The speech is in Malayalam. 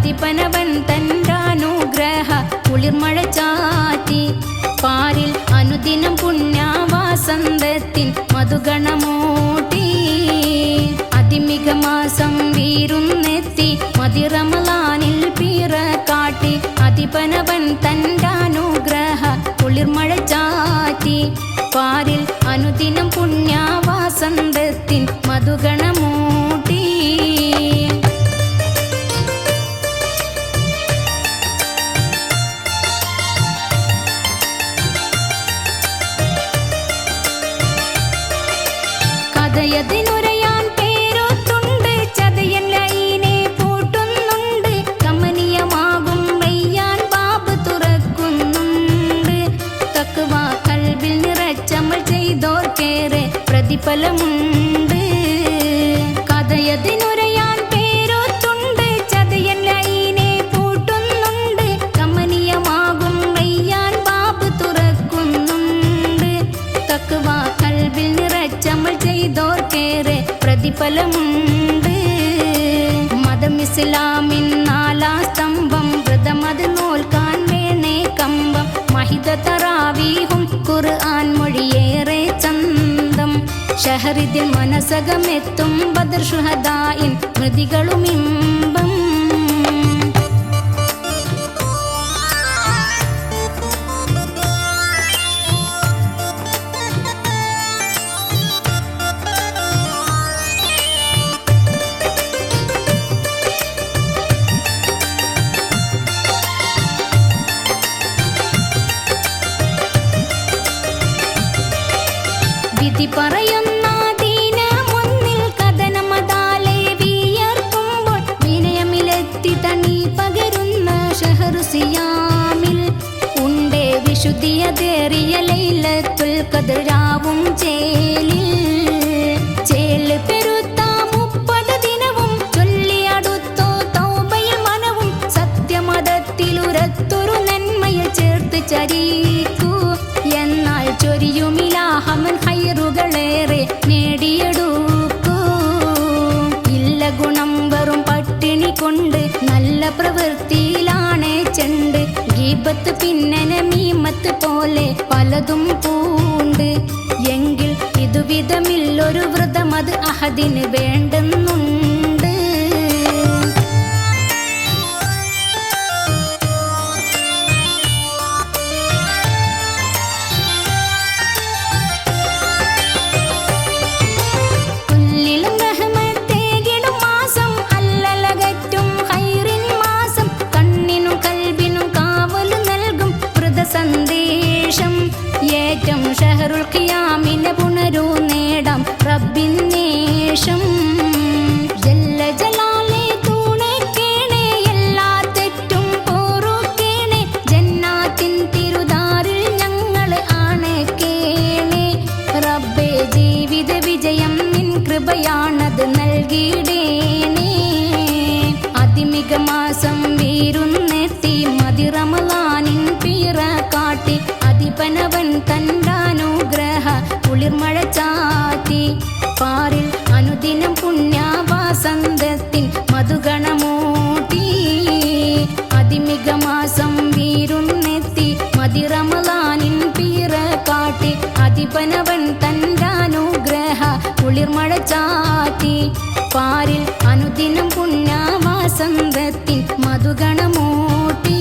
അതിപനവൻ തൻറാനുഗ്രഹ കുളിർമഴ ചാറ്റി പാരിൽ അനുദിനം പുണ്യവാസന്തത്തിൻ മധുഗണമൂട്ടി അതിമിക മാസം വീരുന്നെത്തി മതിറമലാനിൽ പിറ കാട്ടി അതിപനവൻ തൻറാനുഗ്രഹ കുളിർമഴ ചാറ്റി പാരിൽ അനുദിനം പുണ്യവാസന്തത്തിൻ മധുഗണമൂട്ടി കഥയതിനുരയാൻ പേരൊത്തുണ്ട് ചതയൻ ലൈനെ പൂട്ടുന്നുണ്ട് കമനീയമാകും റയ്യാൻ ബാബ് തുറക്കുന്നുണ്ട് തഖ്വ കൽബിൽ നിറച്ചമൽ ചെയ്തോർക്കേറെ പ്രതിഫലമുണ്ട് കഥയതിനുരയാൻ പേരൊത്തുണ്ട് ചതയൻ ലൈനെ പൂട്ടുന്നുണ്ട് കമനീയമാകും റയ്യാൻ ബാബ് തുറക്കുന്നുണ്ട് തഖ്വ കൽബിൽ നിറച്ചമൽ ചെയ്തോർക്കേറെ പ്രതിഫലമുണ്ട് മതം ഇസ്ലാമിൻ നാലാം സ്തംഭം വ്രതമത് നോൽക്കാൻ വേണേ കമ്പം മഹിത തറാവീഹും ഖുർആൻ മൊഴിയേറെ ചന്തം ഷഹറിദിൽ മനസകമെത്തും ബദർ ശുഹദായിൻ മൃതികളുമിമ്പം വിധി പറയുന്ന ദീന മുന്നിൽ കഥനമതാലെ വിയർക്കുമ്പോൾ വിനയമിലെത്തി തണി പകരുന്ന ഷഹറു സിയാമിൽ ഉണ്ടേ വിശുദ്ധിയതേറിയ ലൈലത്തുൽ ഖദ്ർ രാവും ചേലിൽ ചേല് പെരുത്ത 30 ദിനവും ചൊല്ലിയടുത്തോ തൗബയിൽ മനവും സത്യമതത്തിലുരത്തൊരു നന്മയിൽ ചേർത്ത് ചരിക്കൂ എന്നാൽ ചൊരിയുമിലാഹമൻ ഹൈറുകളേറെ നേടിയെടുക്കൂ ഇല്ല ഗുണം വെറും പട്ടിണി കൊണ്ട് നല്ല പ്രവൃത്തിയിലാണ് ചെണ്ട് ഗീബത്ത് പിന്നെ നമീമത്ത് പോലെ പലതും പൂണ്ട് എങ്കിൽ ഇതുവിധമില്ലൊരു വ്രതം അത് അഹദിന് വേണ്ടെന്നുണ്ട് ഏറ്റം ഷഹറുൽ ഖിയാമിനെ പുണരു നേടാം റബ്ബിൻ നേഷം ജല്ല ജലാലെ തുണയ്ക്കേണേ എല്ലാ തെറ്റും പൊറുക്കേണേ ജന്നാത്തിൻ തിരുദാറിൽ ഞങ്ങളെ ആണക്കേണേ റബ്ബേ ജീവിത വിജയം നിൻ കൃപയാണത് നൽകിയിടേണേ അതിമിക മാസം വീരുന്നെത്തി മതിറമലാനിൻ പിറ കാട്ടി അതിപനവൻ തൻറാനുഗ്രഹ കുളിർമഴ ചാറ്റി പാരിൽ അനുദിനം പുണ്യവാസന്തത്തിൻ മധുഗണമൂട്ടി അതിമിക മാസം വീരുന്നെത്തി മതിറമലാനിൻ പിറ കാട്ടി അതിപനവൻ തൻറാനുഗ്രഹ കുളിർമഴ ചാറ്റി പാരിൽ അനുദിനം പുണ്യവാസന്തത്തിൻ മധുഗണമൂട്ടി